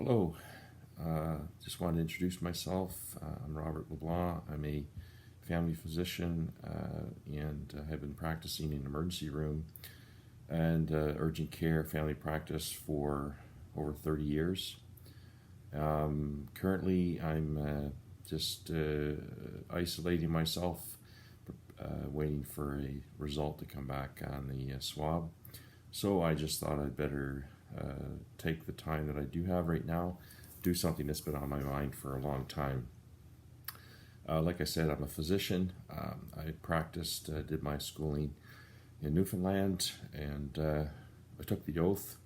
Hello. Just wanted to introduce myself. I'm Robert LeBlanc. I'm a family physician and have been practicing in emergency room and urgent care family practice for over 30 years. Currently, I'm just isolating myself, waiting for a result to come back on the swab. So I just thought I'd better take the time that I do have right now, do something that's been on my mind for a long time. Like I said, I'm a physician. I practiced, did my schooling in Newfoundland, and I took the oath,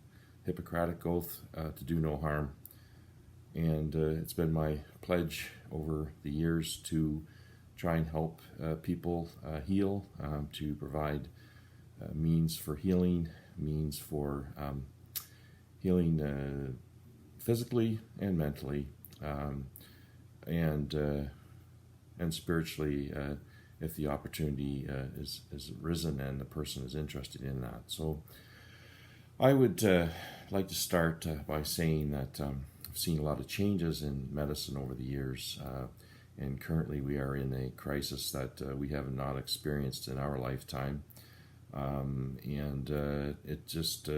Hippocratic oath, to do no harm. And it's been my pledge over the years to try and help people heal, to provide means for healing, means for healing physically and mentally, and spiritually, if the opportunity is risen and the person is interested in that. So I would like to start by saying that I've seen a lot of changes in medicine over the years, and currently we are in a crisis that we have not experienced in our lifetime. And it just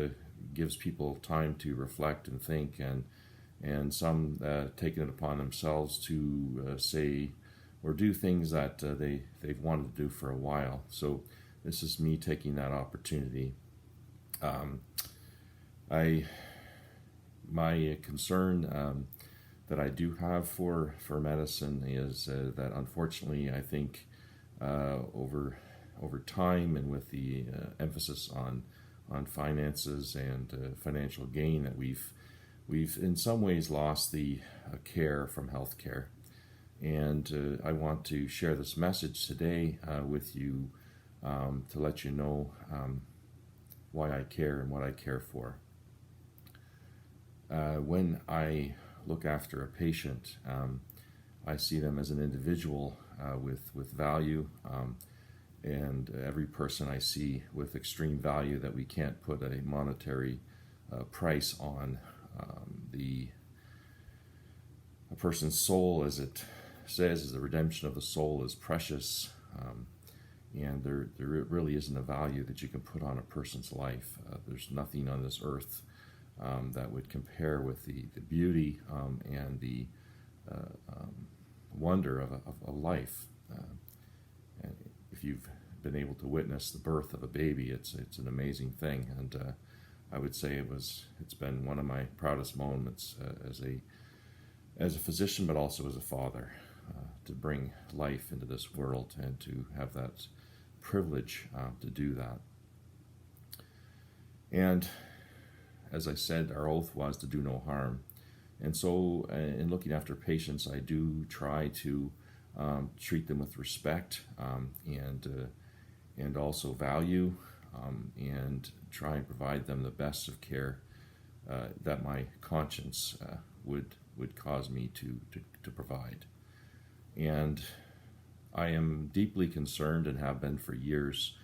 gives people time to reflect and think, and some taking it upon themselves to say or do things that they've wanted to do for a while. So this is me taking that opportunity. My concern that I do have for medicine is that unfortunately I think over time, and with the emphasis on finances and financial gain, that we've in some ways lost the care from healthcare. And I want to share this message today with you to let you know why I care and what I care for. When I look after a patient, I see them as an individual with value. And every person I see with extreme value that we can't put a monetary price on. A person's soul, as it says, is the redemption of the soul is precious, and there really isn't a value that you can put on a person's life. There's nothing on this earth that would compare with the beauty and the wonder of life. And if you've been able to witness the birth of a baby, it's an amazing thing, and I would say it's been one of my proudest moments as a physician, but also as a father, to bring life into this world and to have that privilege to do that. And as I said, our oath was to do no harm, and so in looking after patients, I do try to treat them with respect, and also value, and try and provide them the best of care that my conscience would cause me to provide. And I am deeply concerned, and have been for years,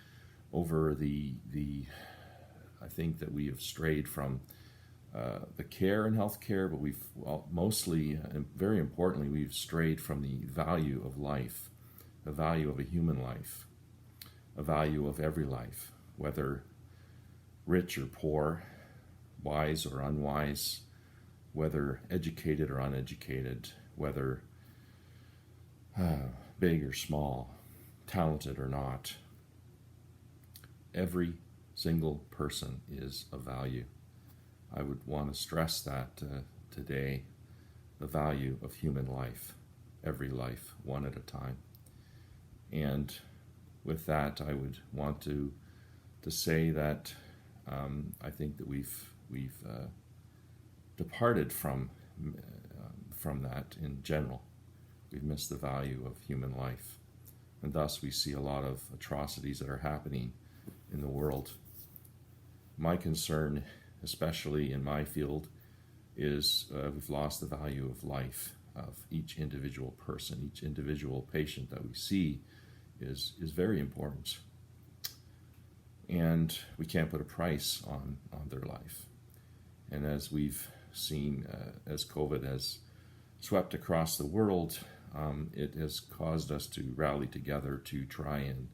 over the I think that we have strayed from the care in healthcare, but we've mostly, and very importantly, we've strayed from the value of life, the value of a human life, a value of every life, whether rich or poor, wise or unwise, whether educated or uneducated, whether big or small, talented or not. Every single person is of value. I would want to stress that today, the value of human life, every life, one at a time. And with that, I would want to say that I think that we've departed from that in general. We've missed the value of human life, and thus we see a lot of atrocities that are happening in the world. My concern, especially in my field, is we've lost the value of life, of each individual person. Each individual patient that we see is very important, and we can't put a price on their life. And as we've seen as COVID has swept across the world, it has caused us to rally together to try and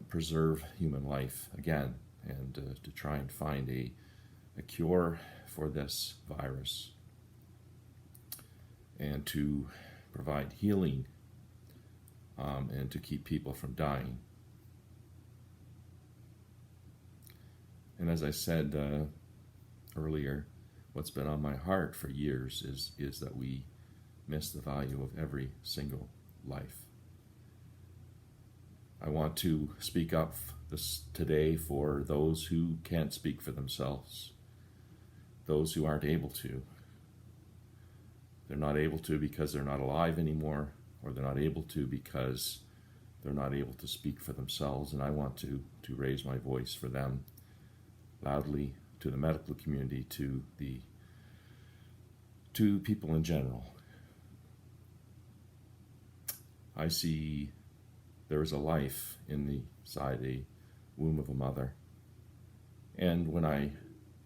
preserve human life again, and to try and find a cure for this virus, and to provide healing, and to keep people from dying. And as I said earlier, what's been on my heart for years is that we miss the value of every single life. I want to speak up this today for those who can't speak for themselves, those who aren't able to. They're not able to because they're not alive anymore, or they're not able to because they're not able to speak for themselves. And I want to raise my voice for them loudly, to the medical community, to people in general. I see there is a life inside a womb of a mother. And when I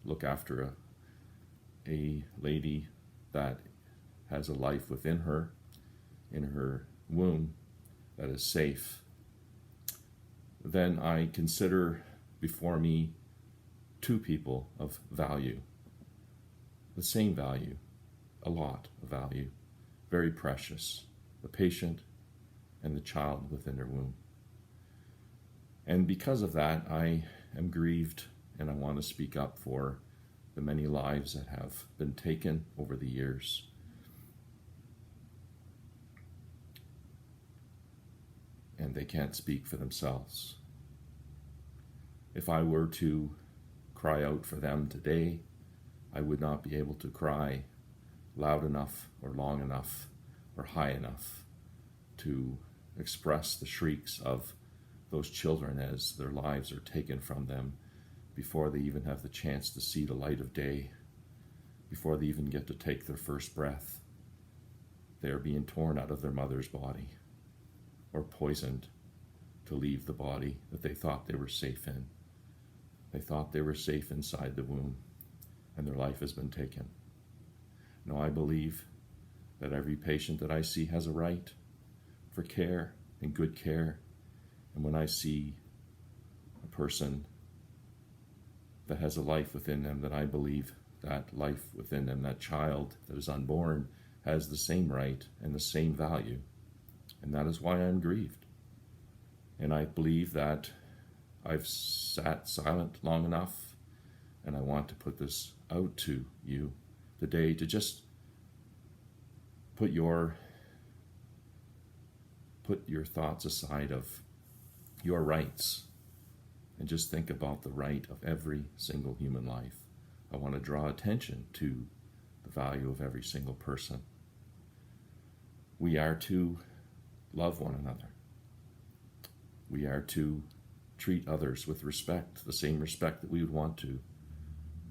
look after a lady that has a life within her, in her womb, that is safe, then I consider before me two people of value, the same value, a lot of value, very precious, the patient and the child within her womb. And because of that, I am grieved, and I want to speak up for the many lives that have been taken over the years. And they can't speak for themselves. If I were to cry out for them today, I would not be able to cry loud enough or long enough or high enough to express the shrieks of those children as their lives are taken from them before they even have the chance to see the light of day, before they even get to take their first breath. They are being torn out of their mother's body or poisoned to leave the body that they thought they were safe in. They thought they were safe inside the womb, and their life has been taken. Now, I believe that every patient that I see has a right for care and good care. And when I see a person that has a life within them, that I believe that life within them, that child that is unborn, has the same right and the same value. And that is why I'm grieved. And I believe that I've sat silent long enough, and I want to put this out to you today to just put your thoughts aside of your rights and just think about the right of every single human life. I want to draw attention to the value of every single person. We are to love one another. We are to treat others with respect, the same respect that we would want to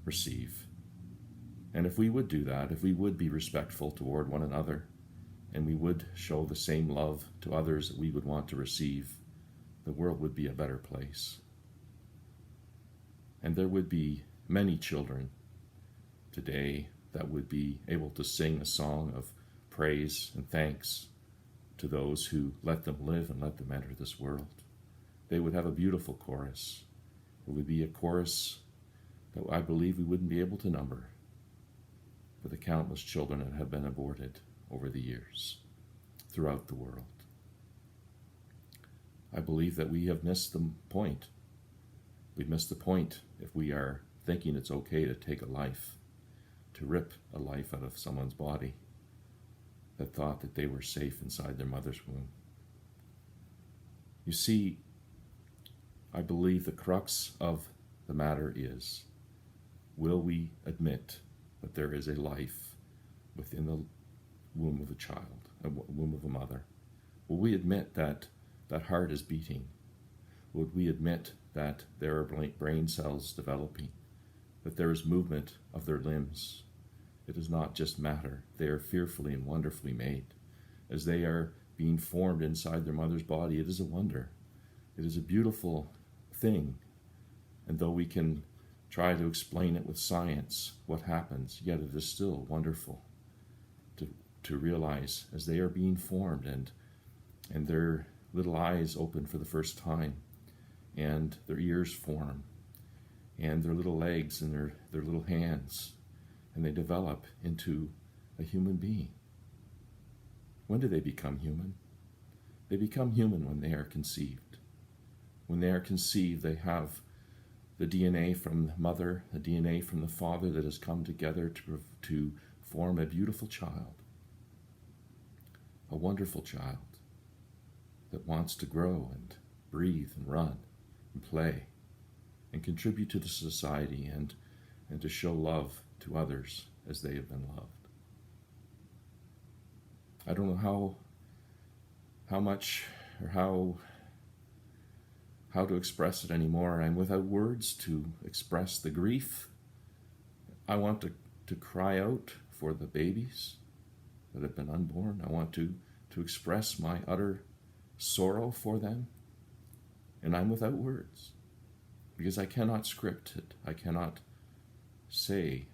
receive. And if we would do that, if we would be respectful toward one another, and we would show the same love to others that we would want to receive, the world would be a better place. And there would be many children today that would be able to sing a song of praise and thanks to those who let them live and let them enter this world. They would have a beautiful chorus. It would be a chorus that I believe we wouldn't be able to number for the countless children that have been aborted over the years throughout the world. I believe that we have missed the point. We've missed the point if we are thinking it's okay to take a life, to rip a life out of someone's body that thought that they were safe inside their mother's womb. You see, I believe the crux of the matter is, will we admit that there is a life within the womb of a child, a womb of a mother? Will we admit that that heart is beating? Would we admit that there are brain cells developing, that there is movement of their limbs? It is not just matter. They are fearfully and wonderfully made. As they are being formed inside their mother's body, it is a wonder. It is a beautiful thing. And though we can try to explain it with science, what happens, yet it is still wonderful to realize as they are being formed and their little eyes open for the first time, and their ears form, and their little legs and their little hands, and they develop into a human being. When do they become human? They become human when they are conceived. When they are conceived, they have the DNA from the mother, the DNA from the father that has come together to form a beautiful child, a wonderful child that wants to grow and breathe and run and play and contribute to the society and to show love to others as they have been loved. I don't know how much or how to express it anymore. I'm without words to express the grief. I want to cry out for the babies that have been unborn. I want to express my utter sorrow for them. And I'm without words because I cannot script it. I cannot say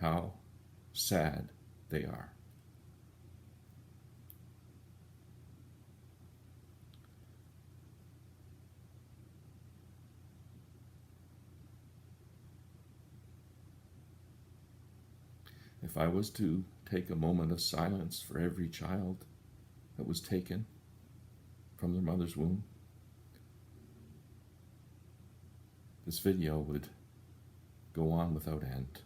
how sad they are. If I was to take a moment of silence for every child that was taken from their mother's womb, this video would go on without end.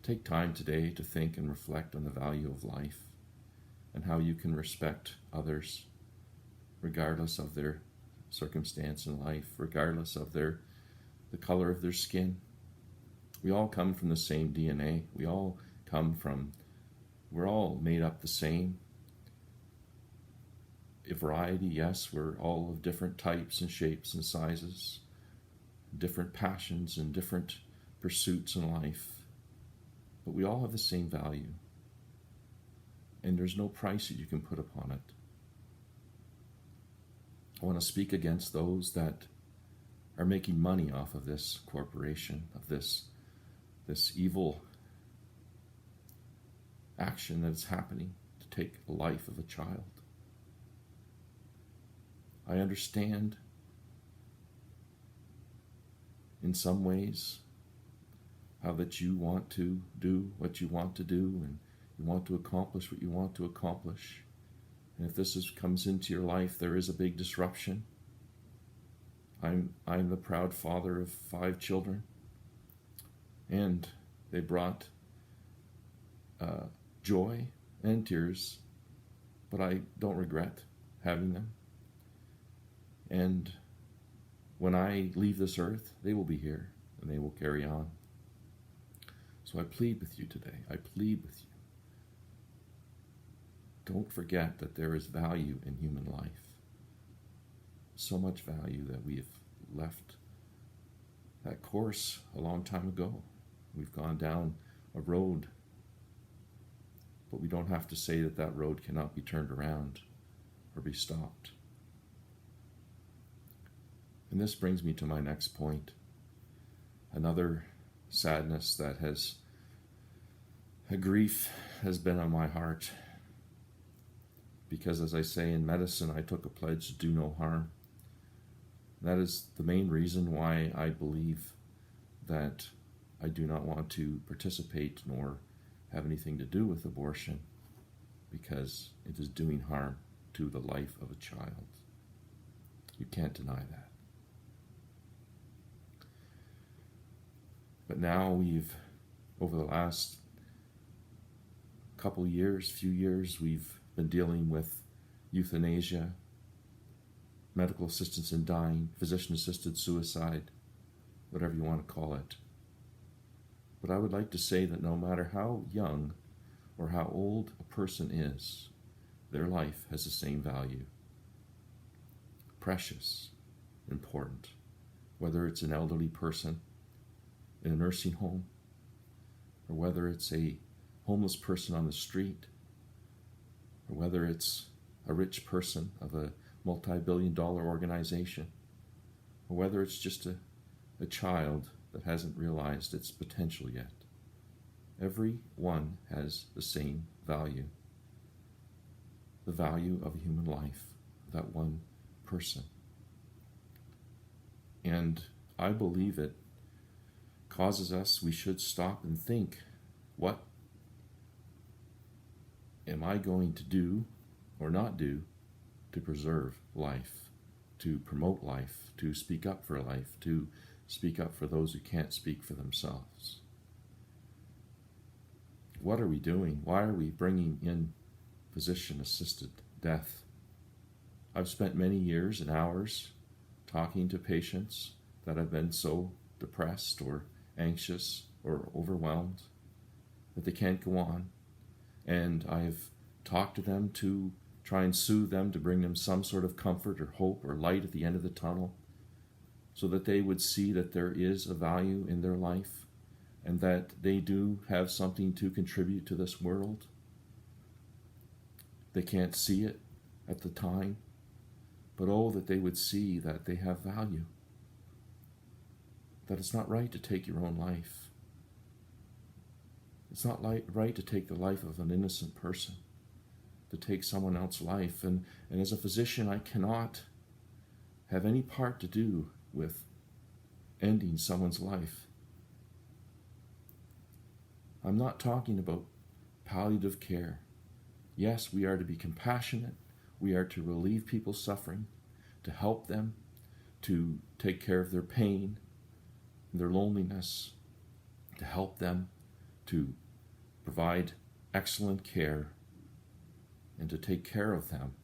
Take time today to think and reflect on the value of life and how you can respect others regardless of their circumstance in life, regardless of the color of their skin. We all come from the same DNA. We're all made up the same. A variety, yes, we're all of different types and shapes and sizes, different passions and different pursuits in life, but we all have the same value, and there's no price that you can put upon it. I want to speak against those that are making money off of this corporation, of this evil action that is happening to take the life of a child. I understand in some ways how that you want to do what you want to do and you want to accomplish what you want to accomplish. And if this comes into your life, there is a big disruption. I'm the proud father of 5 children, and they brought joy and tears, but I don't regret having them. And when I leave this earth, they will be here, and they will carry on. So I plead with you today. I plead with you. Don't forget that there is value in human life. So much value that we have left that course a long time ago. We've gone down a road, but we don't have to say that that road cannot be turned around or be stopped. And this brings me to my next point. Another sadness that a grief has been on my heart. Because as I say in medicine, I took a pledge to do no harm. That is the main reason why I believe that I do not want to participate nor have anything to do with abortion, because it is doing harm to the life of a child. You can't deny that. But now over the last few years, we've been dealing with euthanasia, medical assistance in dying, physician-assisted suicide, whatever you want to call it. But I would like to say that no matter how young or how old a person is, their life has the same value. Precious, important, whether it's an elderly person in a nursing home, or whether it's a homeless person on the street, or whether it's a rich person of a multi-billion-dollar organization, or whether it's just a child that hasn't realized its potential yet. Every one has the same value. The value of a human life, that one person. And I believe it causes us, we should stop and think, what am I going to do or not do to preserve life, to promote life, to speak up for life, to speak up for those who can't speak for themselves? What are we doing? Why are we bringing in physician-assisted death? I've spent many years and hours talking to patients that have been so depressed or anxious or overwhelmed that they can't go on. And I've talked to them to try and soothe them, to bring them some sort of comfort or hope or light at the end of the tunnel, so that they would see that there is a value in their life and that they do have something to contribute to this world. They can't see it at the time, but oh, that they would see that they have value, that it's not right to take your own life. It's not right to take the life of an innocent person, to take someone else's life. And as a physician, I cannot have any part to do with ending someone's life. I'm not talking about palliative care. Yes, we are to be compassionate. We are to relieve people's suffering, to help them, to take care of their pain, their loneliness, to help them, to provide excellent care, and to take care of them.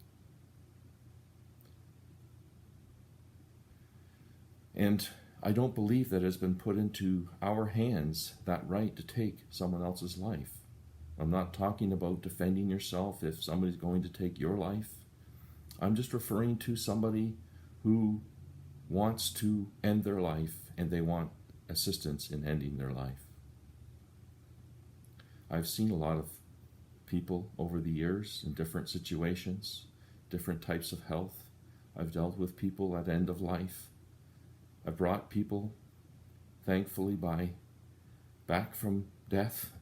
And I don't believe that it has been put into our hands, that right to take someone else's life. I'm not talking about defending yourself if somebody's going to take your life. I'm just referring to somebody who wants to end their life and they want assistance in ending their life. I've seen a lot of people over the years in different situations, different types of health. I've dealt with people at end of life. I've brought people, thankfully, back from death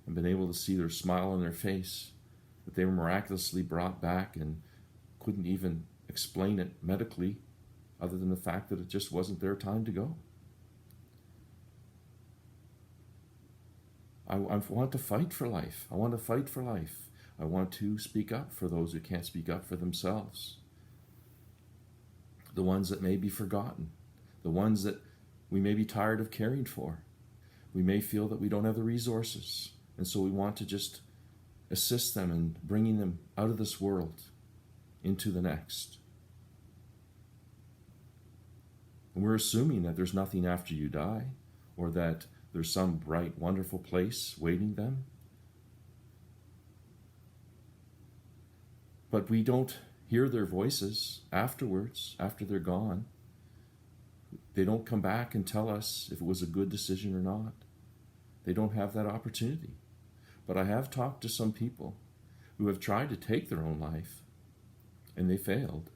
and been able to see their smile on their face, that they were miraculously brought back and couldn't even explain it medically other than the fact that it just wasn't their time to go. I want to fight for life. I want to fight for life. I want to speak up for those who can't speak up for themselves. The ones that may be forgotten. The ones that we may be tired of caring for. We may feel that we don't have the resources, and so we want to just assist them in bringing them out of this world into the next. And we're assuming that there's nothing after you die, or that there's some bright, wonderful place waiting them. But we don't hear their voices afterwards, after they're gone. They don't come back and tell us if it was a good decision or not. They don't have that opportunity. But I have talked to some people who have tried to take their own life, and they failed.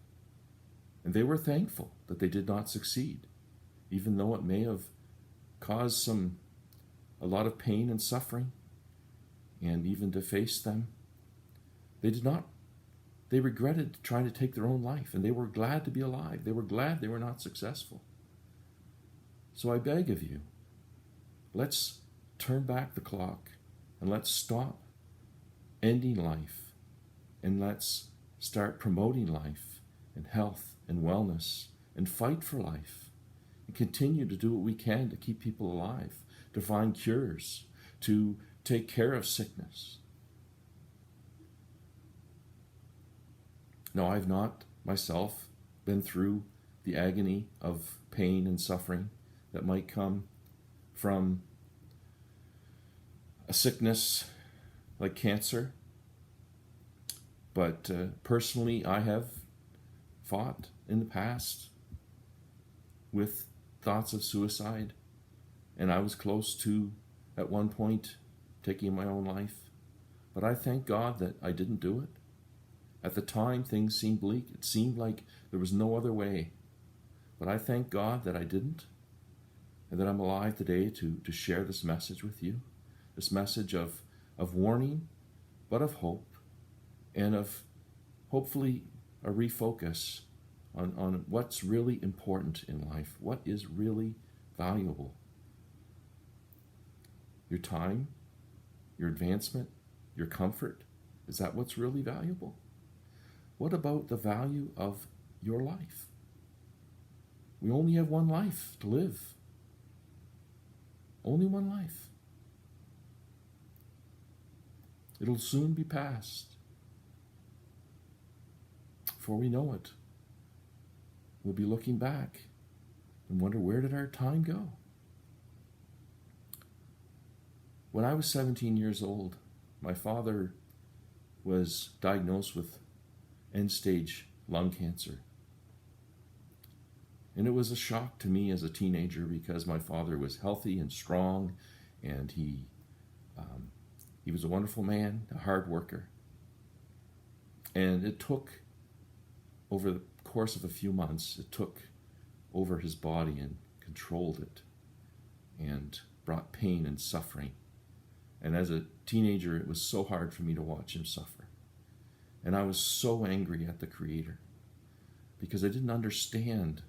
And they were thankful that they did not succeed, even though it may have caused a lot of pain and suffering, and even defaced them. They regretted trying to take their own life, and they were glad to be alive. They were glad they were not successful. So I beg of you, let's turn back the clock, and let's stop ending life, and let's start promoting life and health and wellness, and fight for life, and continue to do what we can to keep people alive, to find cures, to take care of sickness. Now, I've not myself been through the agony of pain and suffering that might come from a sickness like cancer. But personally, I have fought in the past with thoughts of suicide, and I was close to, at one point, taking my own life. But I thank God that I didn't do it. At the time, things seemed bleak. It seemed like there was no other way. But I thank God that I didn't, and that I'm alive today to share this message with you, this message of warning, but of hope, and of hopefully a refocus on what's really important in life, what is really valuable. Your time, your advancement, your comfort, is that what's really valuable? What about the value of your life? We only have one life to live. Only one life. It'll soon be past. Before we know it, we'll be looking back and wonder, where did our time go? When I was 17 years old, my father was diagnosed with end-stage lung cancer. And it was a shock to me as a teenager, because my father was healthy and strong, and he was a wonderful man, a hard worker. And it took, over the course of a few months, it took over his body and controlled it and brought pain and suffering. And as a teenager, it was so hard for me to watch him suffer. And I was so angry at the Creator, because I didn't understand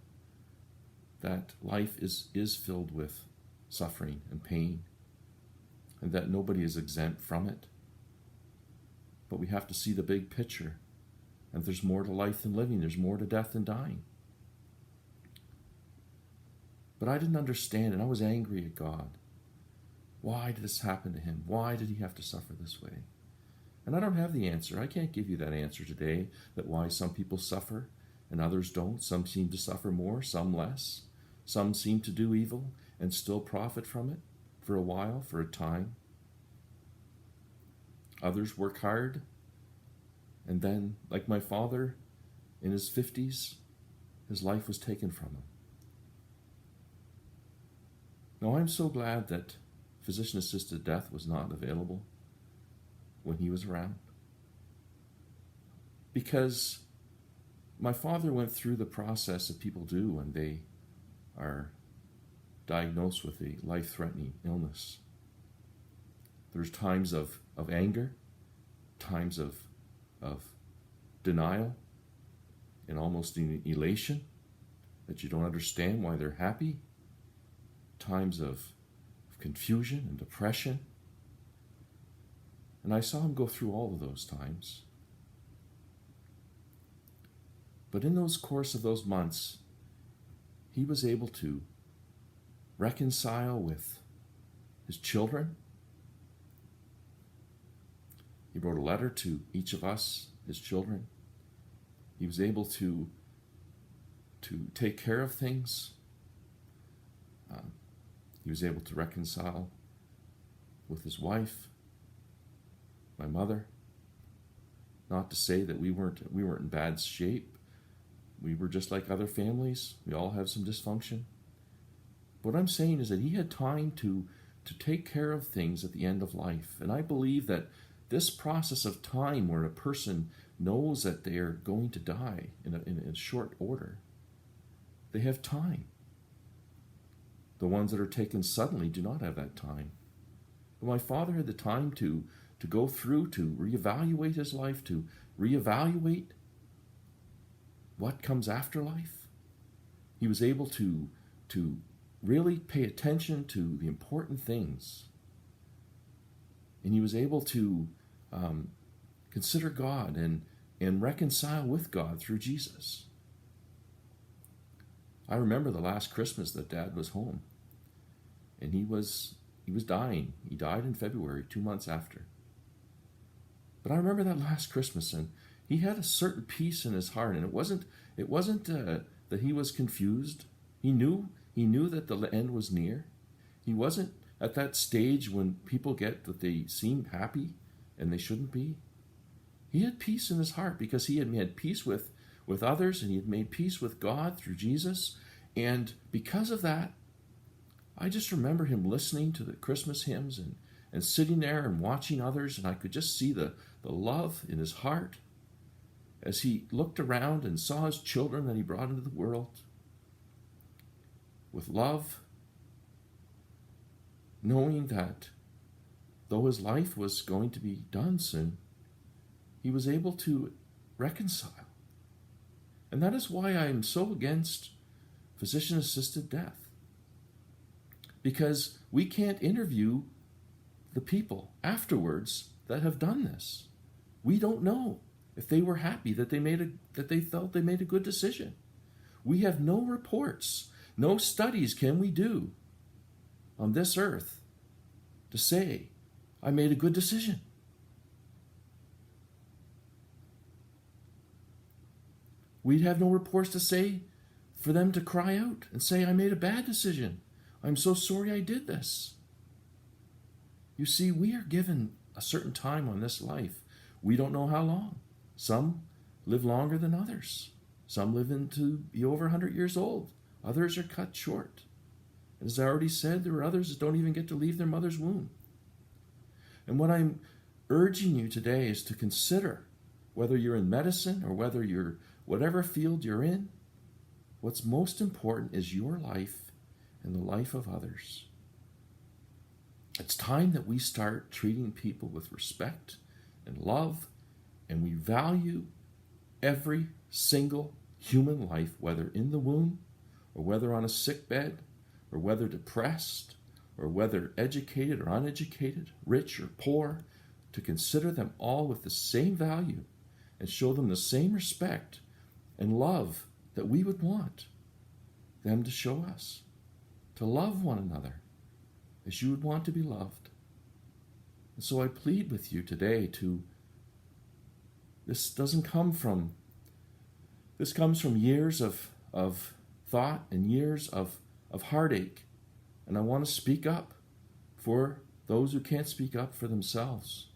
that life is filled with suffering and pain, and that nobody is exempt from it. But we have to see the big picture, and there's more to life than living. There's more to death than dying. But I didn't understand, and I was angry at God. Why did this happen to him? Why did he have to suffer this way? And I don't have the answer. I can't give you that answer today, that why some people suffer and others don't. Some seem to suffer more, some less. Some seem to do evil and still profit from it for a while, for a time. Others work hard, and then, like my father, in his 50s, his life was taken from him. Now, I'm so glad that physician-assisted death was not available when he was around, because my father went through the process that people do when they are diagnosed with a life-threatening illness. There's times of anger, times of denial, and almost an elation that you don't understand why they're happy, times of confusion and depression. And I saw him go through all of those times. But in those course of those months, he was able to reconcile with his children. He wrote a letter to each of us, his children. He was able to take care of things. He was able to reconcile with his wife, my mother. Not to say that we weren't in bad shape. We were just like other families. We all have some dysfunction. What I'm saying is that he had time to take care of things at the end of life. And I believe that this process of time, where a person knows that they are going to die in a short order, they have time. The ones that are taken suddenly do not have that time. But my father had the time to go through, to reevaluate his life, to reevaluate what comes after life. He was able to really pay attention to the important things. And he was able to consider God and reconcile with God through Jesus. I remember the last Christmas that Dad was home, and he was dying. He died in February, 2 months after. But I remember that last Christmas, and he had a certain peace in his heart, and it wasn't that he was confused. He knew that the end was near. He wasn't at that stage when people get that they seem happy and they shouldn't be. He had peace in his heart because he had made peace with others, and he had made peace with God through Jesus. And because of that, I just remember him listening to the Christmas hymns and sitting there and watching others, and I could just see the love in his heart. as he looked around and saw his children that he brought into the world with love, knowing that though his life was going to be done soon, he was able to reconcile. And that is why I am so against physician-assisted death. Because we can't interview the people afterwards that have done this. We don't know if they were happy that they felt they made a good decision. We have no reports, no studies can we do on this earth to say, I made a good decision. We'd have no reports to say for them to cry out and say, I made a bad decision. I'm so sorry I did this. You see, we are given a certain time on this life. We don't know how long. Some live longer than others. Some live to be over 100 years old. Others are cut short. And as I already said, there are others that don't even get to leave their mother's womb. And what I'm urging you today is to consider, whether you're in medicine or whether you're whatever field you're in, what's most important is your life and the life of others. It's time that we start treating people with respect and love, and we value every single human life, whether in the womb or whether on a sick bed or whether depressed or whether educated or uneducated, rich or poor, to consider them all with the same value and show them the same respect and love that we would want them to show us. To love one another as you would want to be loved. And so I plead with you today this comes from years of thought and years of heartache. And I want to speak up for those who can't speak up for themselves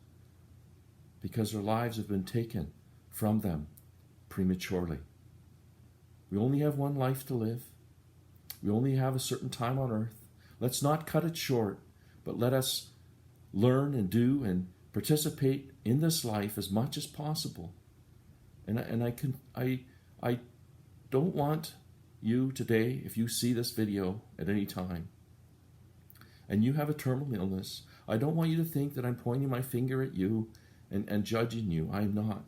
because their lives have been taken from them prematurely. We only have one life to live. We only have a certain time on earth. Let's not cut it short, but let us learn and do and participate in this life as much as possible. And I don't want you today, if you see this video at any time, and you have a terminal illness, I don't want you to think that I'm pointing my finger at you and judging you. I am not.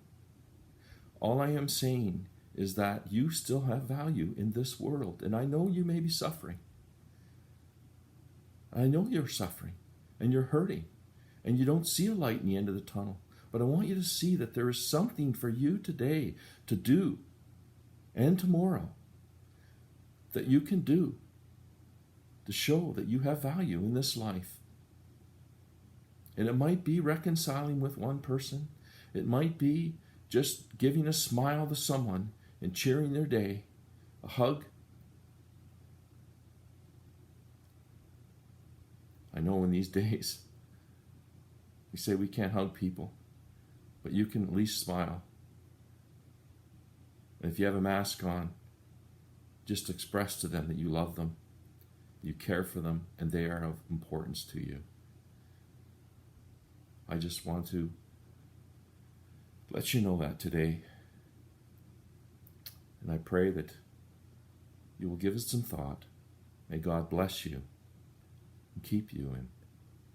All I am saying is that you still have value in this world. And I know you may be suffering. I know you're suffering and you're hurting and you don't see a light in the end of the tunnel. But I want you to see that there is something for you today to do and tomorrow that you can do to show that you have value in this life. And it might be reconciling with one person. It might be just giving a smile to someone and cheering their day, a hug. I know in these days we say we can't hug people, but you can at least smile. And if you have a mask on, just express to them that you love them, you care for them, and they are of importance to you. I just want to let you know that today. And I pray that you will give it some thought. May God bless you and keep you and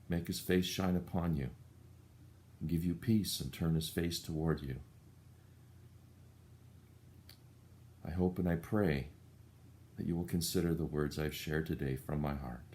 make his face shine upon you and give you peace and turn his face toward you. I hope and I pray that you will consider the words I've shared today from my heart.